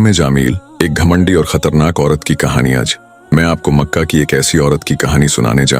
उम्मे जामील, एक घमंडी और खतरनाक औरत की कहानी। आज मैं आपको मक्का की एक ऐसी औरत की कहानी सुनाने जा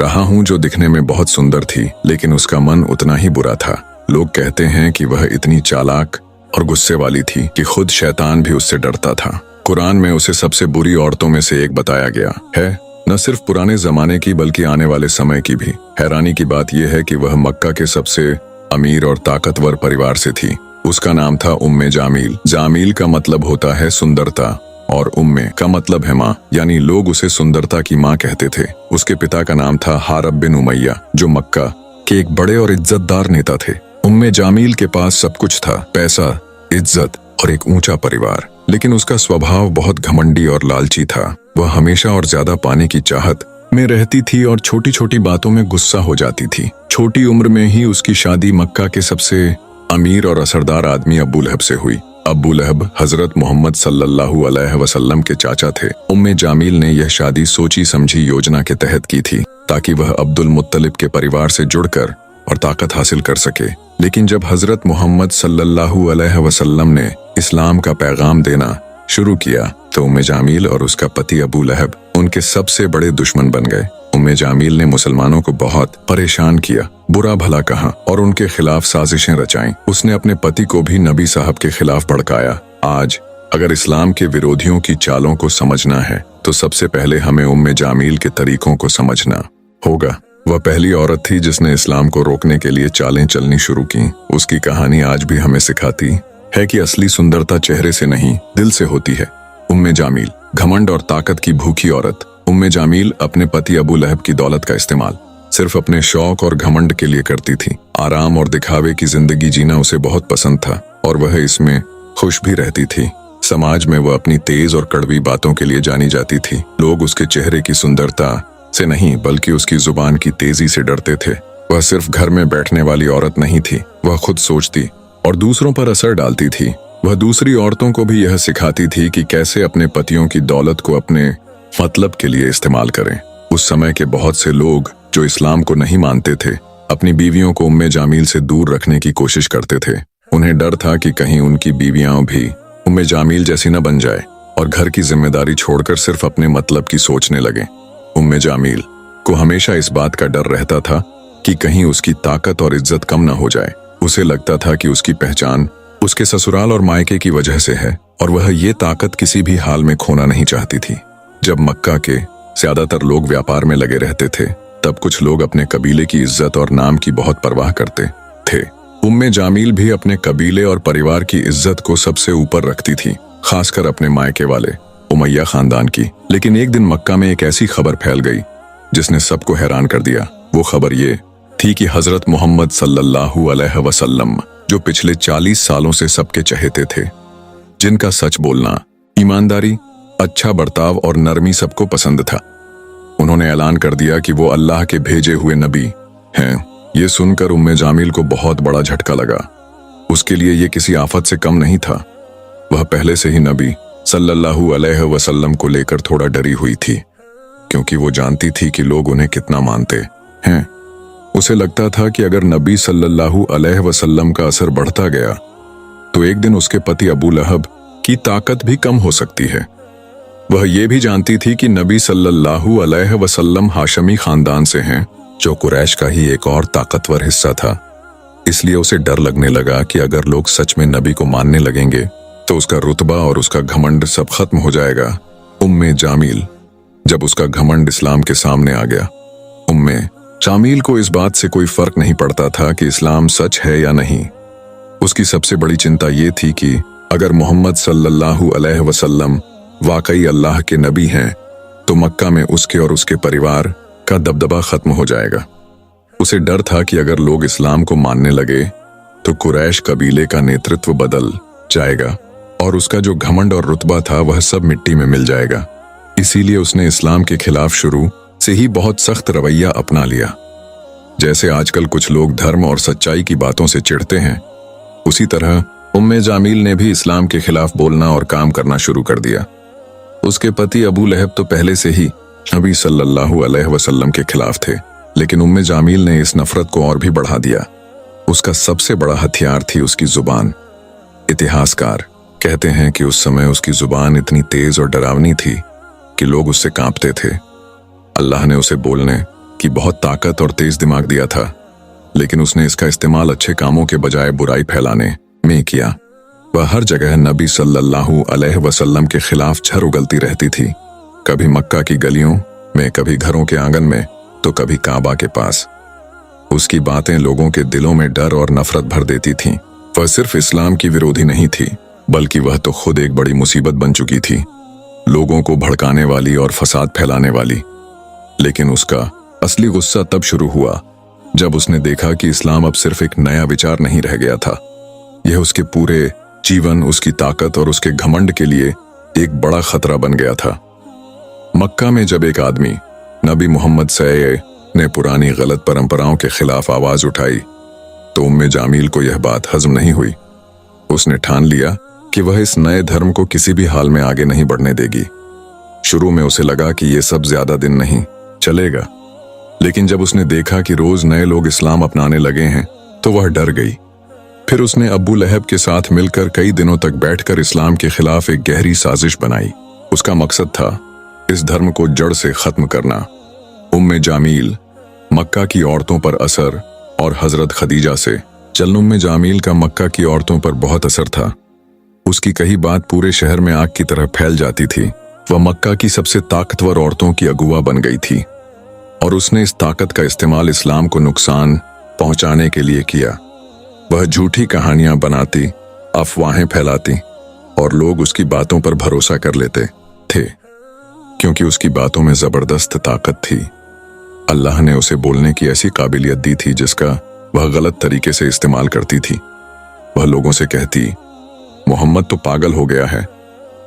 रहा हूँ जो दिखने में बहुत सुंदर थी, लेकिन उसका मन उतना ही बुरा था। लोग कहते हैं कि वह इतनी चालाक और गुस्से वाली थी कि खुद शैतान भी उससे डरता था। कुरान में उसे सबसे बुरी औरतों में से एक बताया गया है, न सिर्फ पुराने जमाने की बल्कि आने वाले समय की भी। हैरानी की बात यह है कि वह मक्का के सबसे अमीर और ताकतवर परिवार से थी। उसका नाम था उम्मे जामील। जामील का मतलब होता है सुंदरता और उम्मे का मतलब है माँ, यानी लोग उसे सुंदरता की माँ कहते थे। उसके पिता का नाम था हारब बिन उमैया, जो मक्का के एक बड़े और इज्जतदार नेता थे। उम्मे जामील के पास सब कुछ था, पैसा, इज्जत और एक ऊंचा परिवार, लेकिन उसका स्वभाव बहुत घमंडी और लालची था। वह हमेशा और ज्यादा पाने की चाहत में रहती थी और छोटी छोटी बातों में गुस्सा हो जाती थी। छोटी उम्र में ही उसकी शादी मक्का के सबसे अमीर और असरदार आदमी अबू लहब से हुई। अबू लहब हजरत मोहम्मद सल्लल्लाहु अलैहि वसल्लम के चाचा थे। उम्मे जामील ने यह शादी सोची समझी योजना के तहत की थी, ताकि वह अब्दुल मुत्तलिब के परिवार से जुड़कर और ताकत हासिल कर सके। लेकिन जब हजरत मोहम्मद सल्लल्लाहु अलैहि वसल्लम ने इस्लाम का पैगाम देना शुरू किया तो उम्मे जामील और उसका पति अबू लहब उनके सबसे बड़े दुश्मन बन गए। उम्मे जामील ने मुसलमानों को बहुत परेशान किया, बुरा भला कहा और उनके खिलाफ साजिशें रचाईं। उसने अपने पति को भी नबी साहब के खिलाफ भड़काया। आज अगर इस्लाम के विरोधियों की चालों को समझना है तो सबसे पहले हमें उम्मे जामील के तरीकों को समझना होगा। वह पहली औरत थी जिसने इस्लाम को रोकने के लिए चालें चलनी शुरू की। उसकी कहानी आज भी हमें सिखाती है कि असली सुंदरता चेहरे से नहीं, दिल से होती है। उम्मे जामील, घमंड और ताकत की भूखी औरत। उम्मे जामील अपने पति अबू लहब की दौलत का इस्तेमाल सिर्फ अपने शौक और घमंड के लिए करती थी। आराम और दिखावे की जिंदगी जीना उसे बहुत पसंद था और वह इसमें खुश भी रहती थी। समाज में वह अपनी तेज और कड़वी बातों के लिए जानी जाती थी। लोग उसके चेहरे की सुंदरता से नहीं बल्कि उसकी जुबान की तेजी से डरते थे। वह सिर्फ घर में बैठने वाली औरत नहीं थी, वह खुद सोचती और दूसरों पर असर डालती थी। वह दूसरी औरतों को भी यह सिखाती थी कि कैसे अपने पतियों की दौलत को अपने मतलब के लिए इस्तेमाल करें। उस समय के बहुत से लोग जो इस्लाम को नहीं मानते थे, अपनी बीवियों को उम्मे जामील से दूर रखने की कोशिश करते थे। उन्हें डर था कि कहीं उनकी बीवियां भी उम्मे जामील जैसी न बन जाए और घर की जिम्मेदारी छोड़कर सिर्फ अपने मतलब की सोचने लगे। उम्मे जामील को हमेशा इस बात का डर रहता था कि कहीं उसकी ताकत और इज्जत कम न हो जाए। उसे लगता था कि उसकी पहचान उसके ससुराल और मायके की वजह से है और वह ये ताकत किसी भी हाल में खोना नहीं चाहती थी। जब मक्का के ज्यादातर लोग व्यापार में लगे रहते थे, तब कुछ लोग अपने कबीले की इज्जत और नाम की बहुत परवाह करते थे। उम्मे जामील भी अपने कबीले और परिवार की इज्जत को सबसे ऊपर रखती थी, खासकर अपने मायके वाले उमैया खानदान की। लेकिन एक दिन मक्का में एक ऐसी खबर फैल गई जिसने सबको हैरान कर दिया। वो खबर ये थी कि हजरत मोहम्मद सल्लल्लाहु अलैहि वसल्लम, जो पिछले 40 सालों से सबके चहेते थे, जिनका सच बोलना, ईमानदारी, अच्छा बर्ताव और नरमी सबको पसंद था, उन्होंने ऐलान कर दिया कि वो अल्लाह के भेजे हुए नबी हैं। ये सुनकर उम्मे जामील को बहुत बड़ा झटका लगा। उसके लिए ये किसी आफत से कम नहीं था। वह पहले से ही नबी सल्लल्लाहु अलैहि वसल्लम को लेकर थोड़ा डरी हुई थी, क्योंकि वो जानती थी कि लोग उन्हें कितना मानते हैं। उसे लगता था कि अगर नबी सल्लल्लाहु अलैहि वसल्लम का असर बढ़ता गया तो एक दिन उसके पति अबू लहब की ताकत भी कम हो सकती है। वह ये भी जानती थी कि नबी सल्लल्लाहु अलैहि वसल्लम हाशमी खानदान से हैं, जो कुरैश का ही एक और ताकतवर हिस्सा था। इसलिए उसे डर लगने लगा कि अगर लोग सच में नबी को मानने लगेंगे तो उसका रुतबा और उसका घमंड सब खत्म हो जाएगा। उम्मे जामील, जब उसका घमंड इस्लाम के सामने आ गया, उम्मे जामील को इस बात से कोई फर्क नहीं पड़ता था कि इस्लाम सच है या नहीं। उसकी सबसे बड़ी चिंता ये थी कि अगर मोहम्मद सल्लल्लाहु अलैहि वसल्लम वाकई अल्लाह के नबी हैं तो मक्का में उसके और उसके परिवार का दबदबा खत्म हो जाएगा। उसे डर था कि अगर लोग इस्लाम को मानने लगे तो कुरैश कबीले का नेतृत्व बदल जाएगा और उसका जो घमंड और रुतबा था वह सब मिट्टी में मिल जाएगा। इसीलिए उसने इस्लाम के खिलाफ शुरू से ही बहुत सख्त रवैया अपना लिया। जैसे आजकल कुछ लोग धर्म और सच्चाई की बातों से चिढ़ते हैं, उसी तरह उम्मे जामील ने भी इस्लाम के खिलाफ बोलना और काम करना शुरू कर दिया। उसके पति अबू लहब तो पहले से ही नबी सल्लल्लाहु अलैहि वसल्लम के खिलाफ थे, लेकिन उम्मे जामील ने इस नफरत को और भी बढ़ा दिया। उसका सबसे बड़ा हथियार थी उसकी जुबान। इतिहासकार कहते हैं कि उस समय उसकी जुबान इतनी तेज और डरावनी थी कि लोग उससे कांपते थे। अल्लाह ने उसे बोलने की बहुत ताकत और तेज दिमाग दिया था, लेकिन उसने इसका इस्तेमाल अच्छे कामों के बजाय बुराई फैलाने में किया। वह हर जगह नबी सल्लल्लाहु अलैहि वसल्लम के खिलाफ झर उगलती रहती थी, कभी मक्का की गलियों में, कभी घरों के आंगन में, तो कभी काबा के पास। उसकी बातें लोगों के दिलों में डर और नफरत भर देती थीं। वह सिर्फ इस्लाम की विरोधी नहीं थी, बल्कि वह तो खुद एक बड़ी मुसीबत बन चुकी थी, लोगों को भड़काने वाली और फसाद फैलाने वाली। लेकिन उसका असली गुस्सा तब शुरू हुआ जब उसने देखा कि इस्लाम अब सिर्फ एक नया विचार नहीं रह गया था, यह उसके पूरे जीवन, उसकी ताकत और उसके घमंड के लिए एक बड़ा खतरा बन गया था। मक्का में जब एक आदमी नबी मोहम्मद सल्लल्लाहु ने पुरानी गलत परंपराओं के खिलाफ आवाज उठाई तो उम्मे जामील को यह बात हजम नहीं हुई। उसने ठान लिया कि वह इस नए धर्म को किसी भी हाल में आगे नहीं बढ़ने देगी। शुरू में उसे लगा कि यह सब ज्यादा दिन नहीं चलेगा, लेकिन जब उसने देखा कि रोज नए लोग इस्लाम अपनाने लगे हैं तो वह डर गई। फिर उसने अब्बू लहब के साथ मिलकर कई दिनों तक बैठकर इस्लाम के खिलाफ एक गहरी साजिश बनाई। उसका मकसद था इस धर्म को जड़ से खत्म करना। उम्मे जामील, मक्का की औरतों पर असर और हजरत खदीजा से चलन। उम्मे जामील का मक्का की औरतों पर बहुत असर था। उसकी कही बात पूरे शहर में आग की तरह फैल जाती थी। वह मक्का की सबसे ताकतवर औरतों की अगुवा बन गई थी और उसने इस ताकत का इस्तेमाल इस्लाम को नुकसान पहुंचाने के लिए किया। वह झूठी कहानियां बनाती, अफवाहें फैलाती और लोग उसकी बातों पर भरोसा कर लेते थे, क्योंकि उसकी बातों में जबरदस्त ताकत थी। अल्लाह ने उसे बोलने की ऐसी काबिलियत दी थी जिसका वह गलत तरीके से इस्तेमाल करती थी। वह लोगों से कहती, मोहम्मद तो पागल हो गया है,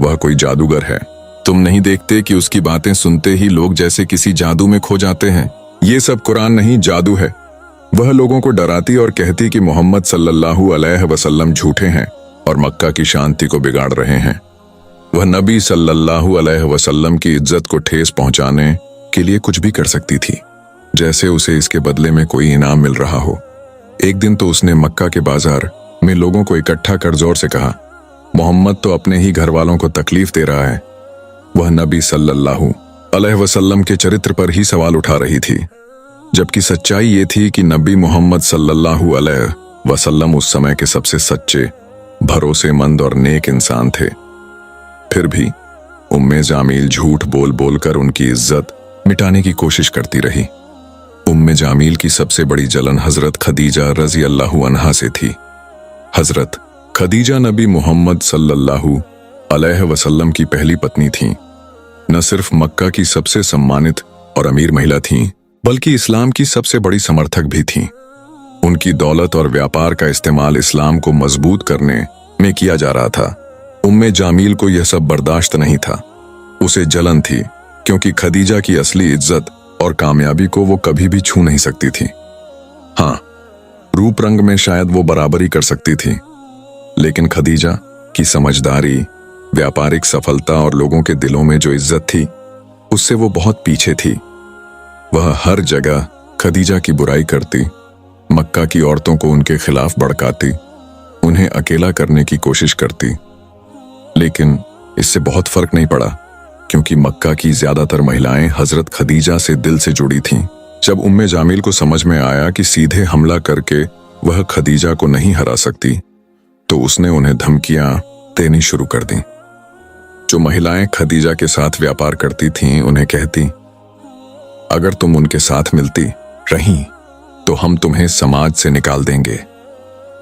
वह कोई जादूगर है। तुम नहीं देखते कि उसकी बातें सुनते ही लोग जैसे किसी जादू में खो जाते हैं? ये सब कुरान नहीं, जादू है। वह लोगों को डराती और कहती कि मोहम्मद सल्लल्लाहु अलैहि वसल्लम झूठे हैं और मक्का की शांति को बिगाड़ रहे हैं। वह नबी सल्लल्लाहु अलैहि वसल्लम की इज्जत को ठेस पहुंचाने के लिए कुछ भी कर सकती थी, जैसे उसे इसके बदले में कोई इनाम मिल रहा हो। एक दिन तो उसने मक्का के बाजार में लोगों को इकट्ठा कर जोर से कहा, मोहम्मद तो अपने ही घर वालों को तकलीफ दे रहा है। वह नबी सल्लल्लाहु अलैहि वसल्लम के चरित्र पर ही सवाल उठा रही थी, जबकि सच्चाई ये थी कि नबी मोहम्मद सल्लल्लाहु अलैहि वसल्लम उस समय के सबसे सच्चे, भरोसेमंद और नेक इंसान थे। फिर भी उम्मे जामील झूठ बोल बोल कर उनकी इज्जत मिटाने की कोशिश करती रही। उम्मे जामील की सबसे बड़ी जलन हजरत खदीजा रजी अल्लाहु अन्हा से थी। हजरत खदीजा नबी मोहम्मद सल्लल्लाहु अलैहि वसल्लम की पहली पत्नी थीं। न सिर्फ मक्का की सबसे सम्मानित और अमीर महिला थीं, बल्कि इस्लाम की सबसे बड़ी समर्थक भी थीं। उनकी दौलत और व्यापार का इस्तेमाल इस्लाम को मजबूत करने में किया जा रहा था। उम्मे जामील को यह सब बर्दाश्त नहीं था। उसे जलन थी, क्योंकि खदीजा की असली इज्जत और कामयाबी को वो कभी भी छू नहीं सकती थी। हाँ, रूप रंग में शायद वो बराबरी कर सकती थी, लेकिन खदीजा की समझदारी, व्यापारिक सफलता और लोगों के दिलों में जो इज्जत थी, उससे वो बहुत पीछे थी। वह हर जगह खदीजा की बुराई करती, मक्का की औरतों को उनके खिलाफ भड़काती, उन्हें अकेला करने की कोशिश करती। लेकिन इससे बहुत फर्क नहीं पड़ा, क्योंकि मक्का की ज्यादातर महिलाएं हजरत खदीजा से दिल से जुड़ी थीं। जब उम्मे जामील को समझ में आया कि सीधे हमला करके वह खदीजा को नहीं हरा सकती, तो उसने उन्हें धमकियां देनी शुरू कर दी। जो महिलाएं खदीजा के साथ व्यापार करती थीं, उन्हें कहती, अगर तुम उनके साथ मिलती रहीं तो हम तुम्हें समाज से निकाल देंगे।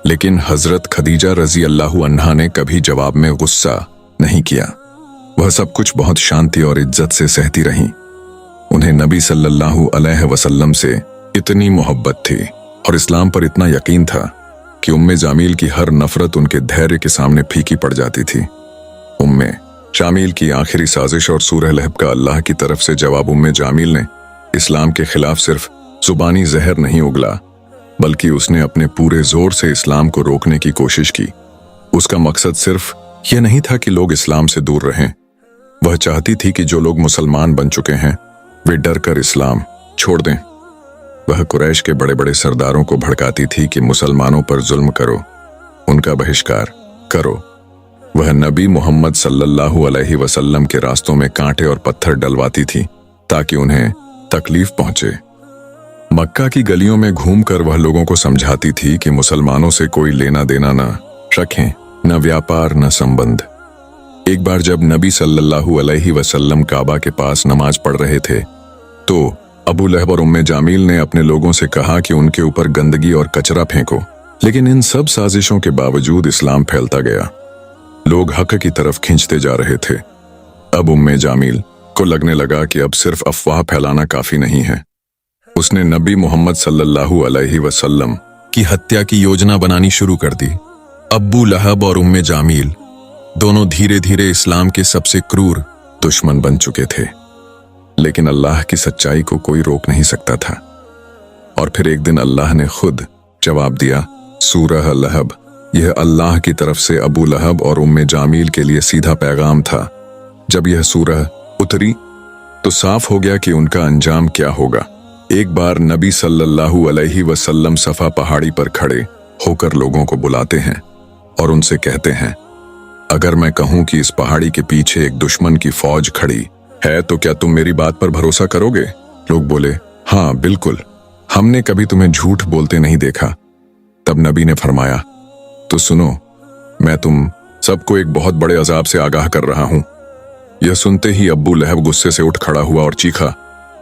लेकिन हजरत खदीजा रजी अल्लाहु अन्हा ने कभी जवाब में गुस्सा नहीं किया। वह सब कुछ बहुत शांति और इज्जत से सहती रहीं। उन्हें नबी सल्लल्लाहु अलैहि वसल्लम से इतनी मोहब्बत थी और इस्लाम पर इतना यकीन था कि उम्मे जामील की हर नफरत उनके धैर्य के सामने फीकी पड़ जाती थी। उम्मे जामील की आखिरी साजिश और सूरह लहब का अल्लाह की तरफ से जवाब उम्मे जामील ने इस्लाम के खिलाफ सिर्फ जुबानी जहर नहीं उगला, बल्कि उसने अपने पूरे जोर से इस्लाम को रोकने की कोशिश की। उसका मकसद सिर्फ यह नहीं था कि लोग इस्लाम से दूर रहें। वह चाहती थी कि जो लोग मुसलमान बन चुके हैं वे डर कर इस्लाम छोड़ दें। वह कुरैश के बड़े बड़े सरदारों को भड़काती थी कि मुसलमानों पर जुल्म करो, उनका बहिष्कार करो। वह नबी मोहम्मद सल्लल्लाहु अलैहि वसल्लम के रास्तों में कांटे और पत्थर डलवाती थी ताकि उन्हें तकलीफ पहुंचे। मक्का की गलियों में घूमकर वह लोगों को समझाती थी कि मुसलमानों से कोई लेना देना न रखें, न व्यापार न संबंध। एक बार जब नबी सल्लल्लाहु अलैहि वसल्लम काबा के पास नमाज पढ़ रहे थे तो अबू लहब और उम्मे जामील ने अपने लोगों से कहा कि उनके ऊपर गंदगी और कचरा फेंको, लेकिन इन सब साजिशों के बावजूद इस्लाम फैलता गया। लोग हक की तरफ खींचते जा रहे थे। अब उम्मे जामील को लगने लगा कि अब सिर्फ अफवाह फैलाना काफी नहीं है। उसने नबी मोहम्मद सल्लल्लाहु अलैहि वसल्लम की हत्या की योजना बनानी शुरू कर दी। अबू लहब और उम्मे जामील दोनों धीरे धीरे इस्लाम के सबसे क्रूर दुश्मन बन चुके थे, लेकिन अल्लाह की सच्चाई को कोई रोक नहीं सकता था। और फिर एक दिन अल्लाह ने खुद जवाब दिया। सूरह लहब, यह अल्लाह की तरफ से अबू लहब और उम्मे जामील के लिए सीधा पैगाम था। जब यह सूरह उतरी तो साफ हो गया कि उनका अंजाम क्या होगा। एक बार नबी सल्लल्लाहु अलैहि वसल्लम सफा पहाड़ी पर खड़े होकर लोगों को बुलाते हैं और उनसे कहते हैं, अगर मैं कहूं कि इस पहाड़ी के पीछे एक दुश्मन की फौज खड़ी है तो क्या तुम मेरी बात पर भरोसा करोगे? लोग बोले, हाँ बिल्कुल, हमने कभी तुम्हें झूठ बोलते नहीं देखा। तब नबी ने फरमाया, तो सुनो, मैं तुम सबको एक बहुत बड़े अजाब से आगाह कर रहा हूं। यह सुनते ही अब्बू लहब गुस्से से उठ खड़ा हुआ और चीखा,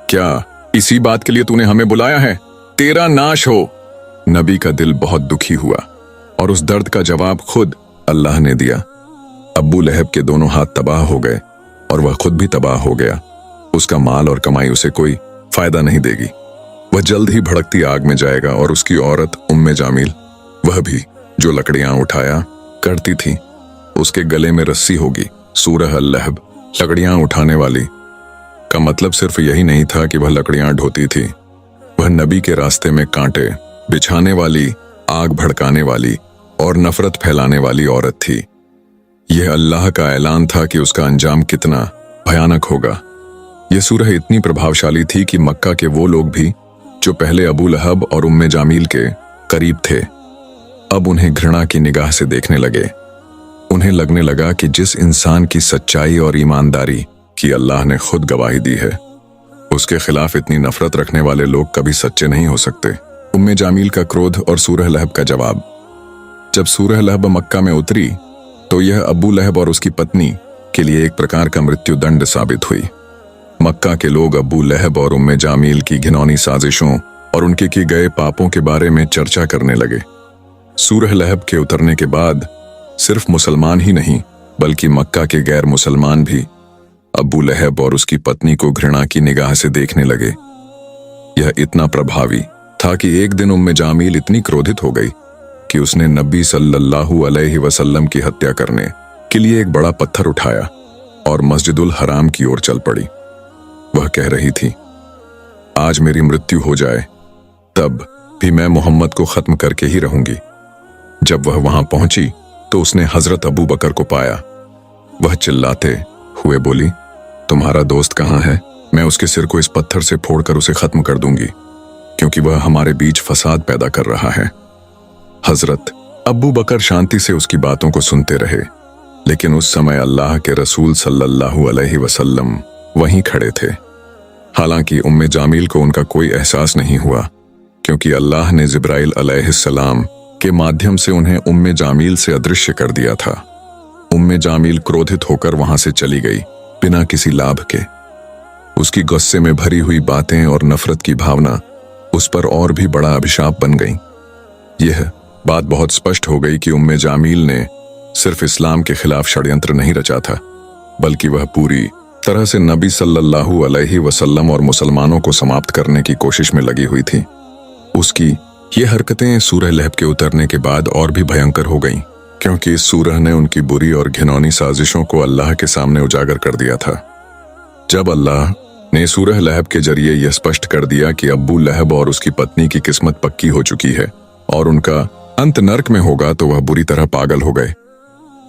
क्या इसी बात के लिए तूने हमें बुलाया है? तेरा नाश हो। नबी का दिल बहुत दुखी हुआ और उस दर्द का जवाब खुद अल्लाह ने दिया। अब्बू लहब के दोनों हाथ तबाह हो गए और वह खुद भी तबाह हो गया। उसका माल और कमाई उसे कोई फायदा नहीं देगी। वह जल्द ही भड़कती आग में जाएगा और उसकी औरत उम्मे जामील, वह भी जो लकड़ियां उठाया करती थी, उसके गले में रस्सी होगी। सूरह लहब, लकड़ियां उठाने वाली का मतलब सिर्फ यही नहीं था कि वह लकड़ियां ढोती थी। वह नबी के रास्ते में कांटे बिछाने वाली, आग भड़काने वाली और नफरत फैलाने वाली औरत थी। यह अल्लाह का ऐलान था कि उसका अंजाम कितना भयानक होगा। यह सूरह इतनी प्रभावशाली थी कि मक्का के वो लोग भी जो पहले अबू लहब और उम्मे जामील के करीब थे, अब उन्हें घृणा की निगाह से देखने लगे। उन्हें लगने लगा कि जिस इंसान की सच्चाई और ईमानदारी की अल्लाह ने खुद गवाही दी है, उसके खिलाफ इतनी नफरत रखने वाले लोग कभी सच्चे नहीं हो सकते। उम्मे जामील का क्रोध और सूरह लहब का जवाब। जब सूरह लहब मक्का में उतरी तो यह अबू लहब और उसकी पत्नी के लिए एक प्रकार का मृत्यु दंड साबित हुई। मक्का के लोग अबू लहब और उम्मे जामील की घिनौनी साजिशों और उनके किए गए पापों के बारे में चर्चा करने लगे। सूरह लहब के उतरने के बाद सिर्फ मुसलमान ही नहीं बल्कि मक्का के गैर मुसलमान भी अबू लहब और उसकी पत्नी को घृणा की निगाह से देखने लगे। यह इतना प्रभावी था कि एक दिन उम्मे जामील इतनी क्रोधित हो गई कि उसने नबी सल्लल्लाहु अलैहि वसल्लम की हत्या करने के लिए एक बड़ा पत्थर उठाया और मस्जिदुल हराम की ओर चल पड़ी। वह कह रही थी, आज मेरी मृत्यु हो जाए तब भी मैं मोहम्मद को खत्म करके ही रहूंगी। जब वह वहां पहुंची तो उसने हजरत अबू बकर को पाया। वह चिल्लाते हुए बोली, तुम्हारा दोस्त कहाँ है? मैं उसके सिर को इस पत्थर से फोड़कर उसे खत्म कर दूंगी, क्योंकि वह हमारे बीच फसाद पैदा कर रहा है। हजरत अबू बकर शांति से उसकी बातों को सुनते रहे, लेकिन उस समय अल्लाह के रसूल सल्लल्लाहु अलैहि वसल्लम वहीं खड़े थे। हालांकि उम्मे जामील को उनका कोई एहसास नहीं हुआ, क्योंकि अल्लाह ने जिब्राइल अलैहिस्सलाम के माध्यम से उन्हें उम्मे जामील से अदृश्य कर दिया था। उम्मे जामील क्रोधित होकर वहां से चली गई बिना किसी लाभ के। उसकी गुस्से में भरी हुई बातें और नफरत की भावना उस पर और भी बड़ा अभिशाप बन गई। यह बात बहुत स्पष्ट हो गई कि उम्मे जामील ने सिर्फ इस्लाम के खिलाफ षड्यंत्र नहीं रचा था, बल्कि वह पूरी तरह से नबी सल्लल्लाहु अलैहि वसल्लम और मुसलमानों को समाप्त करने की कोशिश में लगी हुई थी। उसकी ये हरकतें सूरह लहब के उतरने के बाद और भी भयंकर हो गईं, क्योंकि इस सूरह ने उनकी बुरी और घिनौनी साजिशों को अल्लाह के सामने उजागर कर दिया था। जब अल्लाह ने सूरह लहब के जरिए यह स्पष्ट कर दिया कि अब्बू लहब और उसकी पत्नी की किस्मत पक्की हो चुकी है और उनका अंत नर्क में होगा, तो वह बुरी तरह पागल हो गए।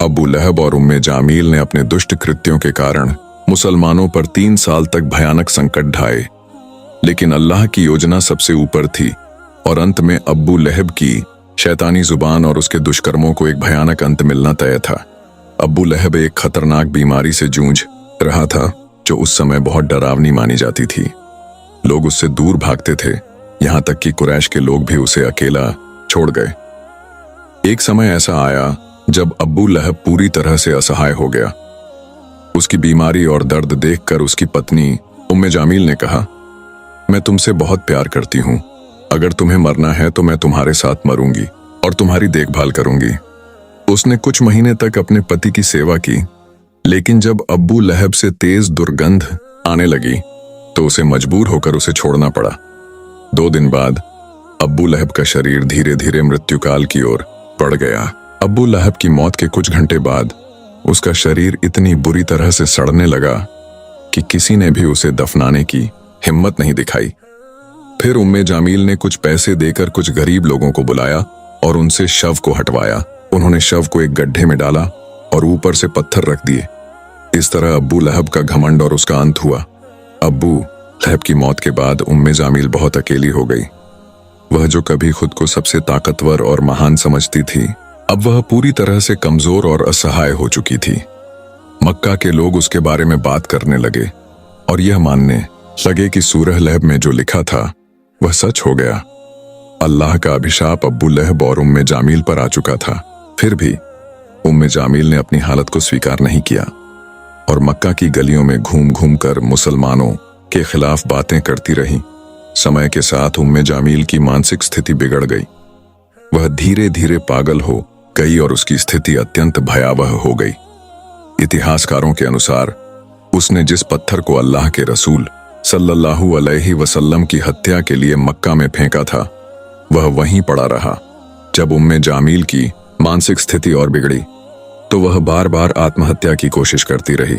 अब्बू लहब और उम्मे जामील ने अपने दुष्ट कृत्यों के कारण मुसलमानों पर 3 साल तक भयानक संकट ढाए, लेकिन अल्लाह की योजना सबसे ऊपर थी और अंत में अब्बू लहब की शैतानी जुबान और उसके दुष्कर्मों को एक भयानक अंत मिलना तय था। अब्बू लहब एक खतरनाक बीमारी से जूझ रहा था जो उस समय बहुत डरावनी मानी जाती थी। लोग उससे दूर भागते थे, यहां तक कि कुरैश के लोग भी उसे अकेला छोड़ गए। एक समय ऐसा आया जब अब्बू लहब पूरी तरह से असहाय हो गया। उसकी बीमारी और दर्द देखकर उसकी पत्नी उम्मे जामील ने कहा, मैं तुमसे बहुत प्यार करती हूं, अगर तुम्हें मरना है तो मैं तुम्हारे साथ मरूंगी और तुम्हारी देखभाल करूंगी। उसने कुछ महीने तक अपने पति की सेवा की, लेकिन जब अब्बू लहब से तेज दुर्गंध आने लगी तो उसे मजबूर होकर उसे छोड़ना पड़ा। 2 दिन बाद अब्बू लहब का शरीर धीरे धीरे मृत्युकाल की ओर बढ़ गया। अब्बू लहब की मौत के कुछ घंटे बाद उसका शरीर इतनी बुरी तरह से सड़ने लगा कि किसी ने भी उसे दफनाने की हिम्मत नहीं दिखाई। फिर उम्मे जामील ने कुछ पैसे देकर कुछ गरीब लोगों को बुलाया और उनसे शव को हटवाया। उन्होंने शव को एक गड्ढे में डाला और ऊपर से पत्थर रख दिए। इस तरह अब्बू लहब का घमंड और उसका अंत हुआ। अब्बू लहब की मौत के बाद उम्मे जामील बहुत अकेली हो गई। वह जो कभी खुद को सबसे ताकतवर और महान समझती थी, अब वह पूरी तरह से कमजोर और असहाय हो चुकी थी। मक्का के लोग उसके बारे में बात करने लगे और यह मानने लगे कि सूरह लहब में जो लिखा था वह सच हो गया। अल्लाह का अभिशाप अब्बू लहब और उम्मे जामील पर आ चुका था। फिर भी उम्मे जामील ने अपनी हालत को स्वीकार नहीं किया और मक्का की गलियों में घूम घूम कर मुसलमानों के खिलाफ बातें करती रही। समय के साथ उम्मे जामील की मानसिक स्थिति बिगड़ गई। वह धीरे धीरे पागल हो गई और उसकी स्थिति अत्यंत भयावह हो गई। इतिहासकारों के अनुसार उसने जिस पत्थर को अल्लाह के रसूल सल्लल्लाहु अलैहि वसल्लम की हत्या के लिए मक्का में फेंका था, वह वहीं पड़ा रहा। जब उम्मे जामील की मानसिक स्थिति और बिगड़ी तो वह बार बार आत्महत्या की कोशिश करती रही।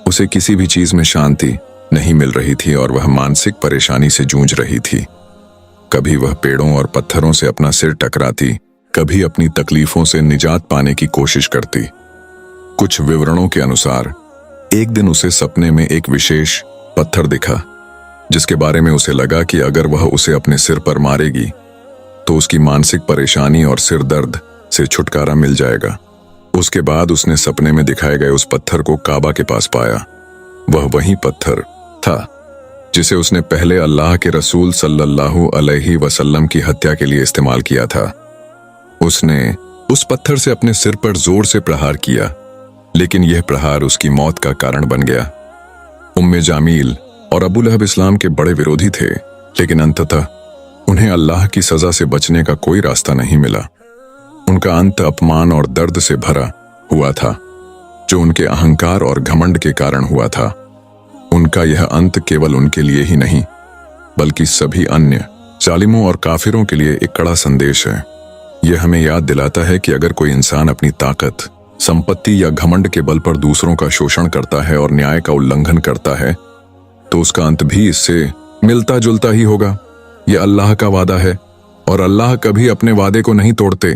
उसे किसी भी चीज में शांति नहीं मिल रही थी और वह मानसिक परेशानी से जूझ रही थी। कभी वह पेड़ों और पत्थरों से अपना सिर टकराती, कभी अपनी तकलीफों से निजात पाने की कोशिश करती। कुछ विवरणों के अनुसार एक दिन उसे सपने में एक विशेष पत्थर दिखा जिसके बारे में उसे लगा कि अगर वह उसे अपने सिर पर मारेगी तो उसकी मानसिक परेशानी और सिर दर्द से छुटकारा मिल जाएगा। उसके बाद उसने सपने में दिखाए गए उस पत्थर को काबा के पास पाया। वह वही पत्थर था जिसे उसने पहले अल्लाह के रसूल सल्लल्लाहु अलैहि वसल्लम की हत्या के लिए इस्तेमाल किया था। उसने उस पत्थर से अपने सिर पर जोर से प्रहार किया, लेकिन यह प्रहार उसकी मौत का कारण बन गया। उम्मे जामील और अबू लहब इस्लाम के बड़े विरोधी थे, लेकिन अंततः उन्हें अल्लाह की सजा से बचने का कोई रास्ता नहीं मिला। उनका अंत अपमान और दर्द से भरा हुआ था, जो उनके अहंकार और घमंड के कारण हुआ था। उनका यह अंत केवल उनके लिए ही नहीं, बल्कि सभी अन्य जालिमों और काफिरों के लिए एक कड़ा संदेश है। यह हमें याद दिलाता है कि अगर कोई इंसान अपनी ताकत, संपत्ति या घमंड के बल पर दूसरों का शोषण करता है और न्याय का उल्लंघन करता है, तो उसका अंत भी इससे मिलता जुलता ही होगा। यह अल्लाह का वादा है और अल्लाह कभी अपने वादे को नहीं तोड़ते।